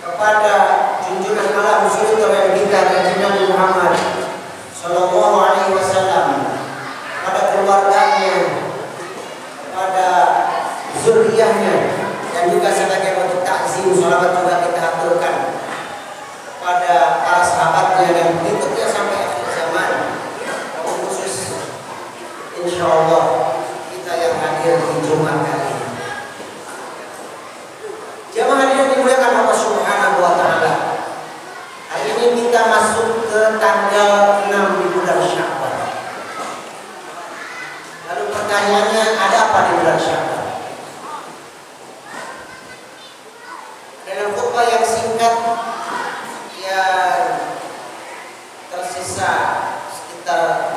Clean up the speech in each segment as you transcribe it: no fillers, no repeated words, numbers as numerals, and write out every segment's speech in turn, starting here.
kepada junjungan alam suri teladan kita Nabi Muhammad Sallallahu Alaihi Wasallam, pada keluarganya, pada zuriyahnya, dan juga sebagai bentuk takzim salawat juga kita aturkan pada para sahabatnya dan berikutnya sampai akhir zaman. Khusus insyaallah kita yang hadir di Jumat kali ini. Jamaah hadirin dimuliakan Allah Subhanahu wa taala. Hari ini kita masuk ke tanggal 6 di bulan Sya'ban. Lalu pertanyaannya, ada apa di bulan Sya'ban? Dalam khutbah yang singkat yang tersisa sekitar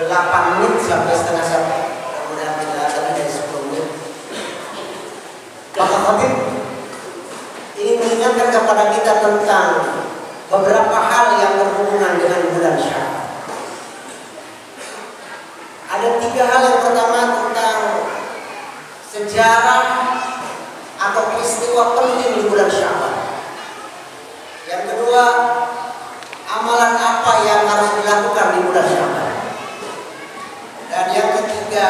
8 menit sampai setengah satu, kemudian tidak lebih dari 10 menit. Maka khatib ingin mengingatkan kepada kita tentang beberapa hal yang berhubungan dengan bulan Sya'ban. Ada 3 hal. Yang pertama tentang sejarah atau peristiwa penting di bulan Sya'ban. Yang kedua, amalan apa yang harus dilakukan di bulan Sya'ban. Dan yang ketiga,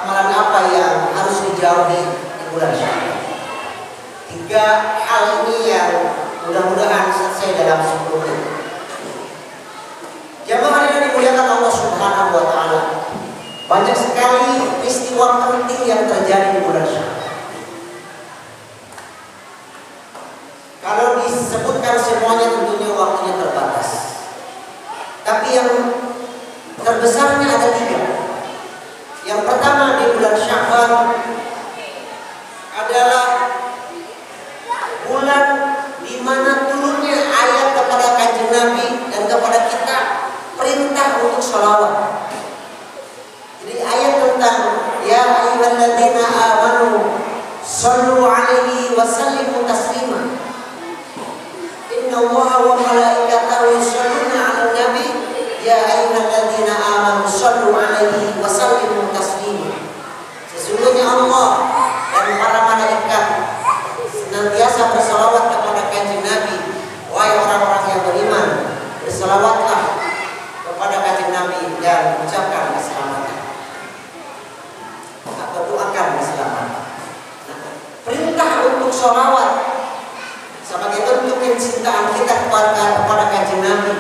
amalan apa yang harus dijauhi di bulan Sya'ban. 3 hal ini yang mudah-mudahan selesai dalam 10 menit. Jamaah yang dimuliakan Allah Subhanahu wa taala, banyak sekali peristiwa penting yang terjadi di bulan Sya'ban. Kalau disebutkan semuanya tentunya waktunya terbatas. Tapi yang terbesarnya ada 3. Yang pertama di bulan Sya'ban adalah bulan di mana turunnya ayat kepada Kanjeng Nabi dan kepada kita perintah untuk sholawat. Jadi ayat tentang ya ayyuhalladzina amanu shallu alaihi wa sallimu taslima. Inna Allaha wa malaikatahu yusholluna 'alan nabi ya ayyuhalladzina amanu shallu alaihi wa sallimu taslima. Sesungguhnya Allah dan para malaikat senantiasa bersalawat kepada Kanjeng Nabi. Wahai orang-orang yang beriman, bersalawatlah kepada Kanjeng Nabi dan ucapkan keselamatan atau doakan keselamatan. Nah, perintah untuk sholawat sebagai bentuk kecintaan kita kepada Kanjeng Nabi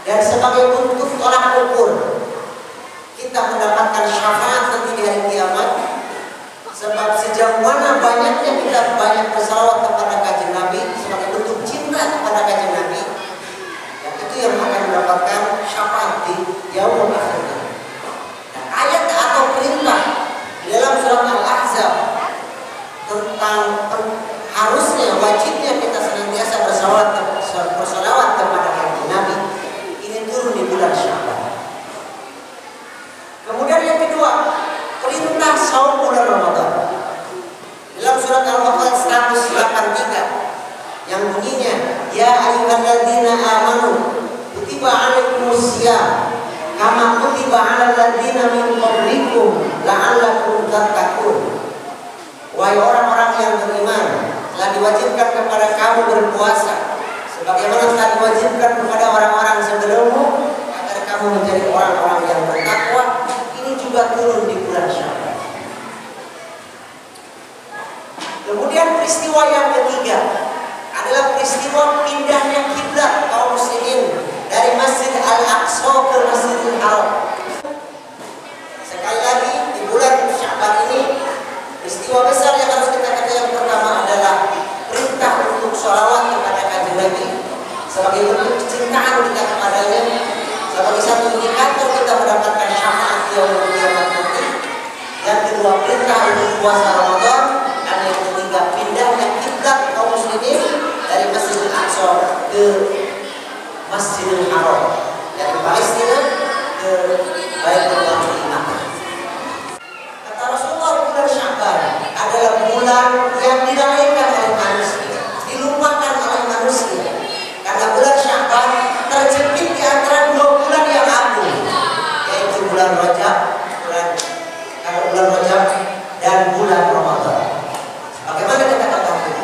dan sebagai bentuk tolak ukur kita mendapatkan syafaat nanti di hari kiamat. Sebab sejauh mana banyaknya kita banyak bersalawat kepada Kanjeng Nabi sebagai bentuk cinta kepada Kanjeng Nabi, yang itu yang akan mendapatkan syafaat di yaumul akhir. Nah, ayat atau perintah di dalam surat Al-Ahzab tentang harusnya, wajibnya kita senantiasa bersalawat kepada Kanjeng Nabi ini turun di bulan Sya'ban. Kemudian yang kedua, perintah saum bulan Ramadan. Dalam surat Al-Baqarah 183 yang bunyinya ya ayyuhalladzina amanu kutiba 'alaikumusiyam kama kutiba 'alal ladzina min qablikum la'allakum tattaqun. Wahai orang-orang yang beriman, telah diwajibkan kepada kamu berpuasa sebagaimana telah diwajibkan kepada orang-orang sebelummu agar kamu menjadi orang-orang yang bertakwa. Ini juga turun di bulan Sya'ban. Kemudian peristiwa yang ketiga adalah peristiwa pindahnya kiblat kaum muslimin dari Masjid Al-Aqsa ke Masjidil Haram. Sekali lagi di bulan Sya'ban ini peristiwa besar yang harus kita katakan yang pertama adalah perintah untuk sholawat kepada Kanjeng Nabi sebagai bentuk kecintaan kita kepadanya, sebagai satu indikator kita mendapatkan syafaat di yaumul kiamat nanti. Yang kedua, perintah untuk puasa Ramadan. Dan yang ketiga, pindahnya kiblat kaum muslimin dari Masjidil Aqsa ke Masjidil Haram, dari Palestina ke Baitullah Madinah. Kata Rasulullah, bulan Sya'ban adalah bulan yang dilalaikan oleh manusia, dilupakan oleh manusia, karena bulan Sya'ban terjepit di antara 2 bulan yang agung, yaitu bulan Rajab, bulan Rajab dan bulan Ramadan. Bagaimana kita katakan?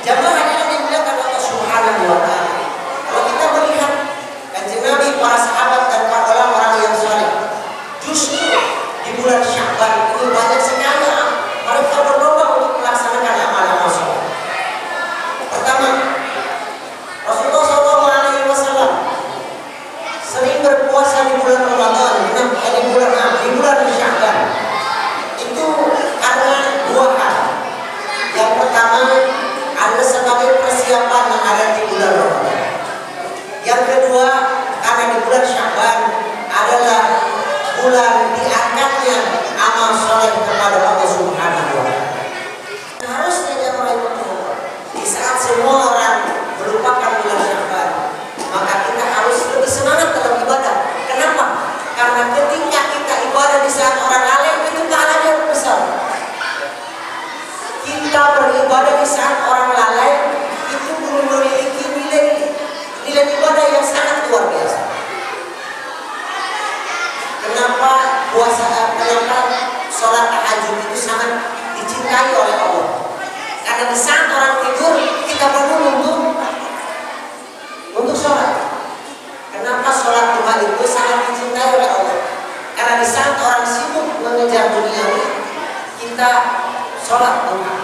Jamaah yang dimuliakan Allah Subhanahu wa taala. Kalau kita melihat Kanjeng Nabi, para sahabat dan para orang-orang yang saleh, justru di bulan Sya'ban ini banyak sekali mereka berlomba untuk melaksanakan amal-amal saleh. Pertama, Rasulullah SAW sering berpuasa di bulan Ramadan, di bulan Sya'ban. Itu karena dua hal. Yang pertama adalah sebagai persiapan menghadapi bulan Ramadan. Yang kedua, karena di bulan Sya'ban adalah bulan diangkatnya amal soleh kepada Allah Subhanahu wa taala. Harusnya jamaah itu di saat semua orang melupakan bulan Sya'ban, maka kita harus lebih semangat dalam ibadah. Kenapa? Karena ketika kita ibadah di saat orang lalai, itu pahalanya besar. Kita beribadah di saat orang lalai itu memiliki nilai ibadah yang sangat luar biasa. Kenapa sholat tahajud itu sangat dicintai oleh Allah? Karena di saat orang tidur kita bangun untuk sholat. Kenapa sholat duha itu sangat dicintai oleh Allah? Karena di saat orang sibuk mengejar dunia, kita sholat duha.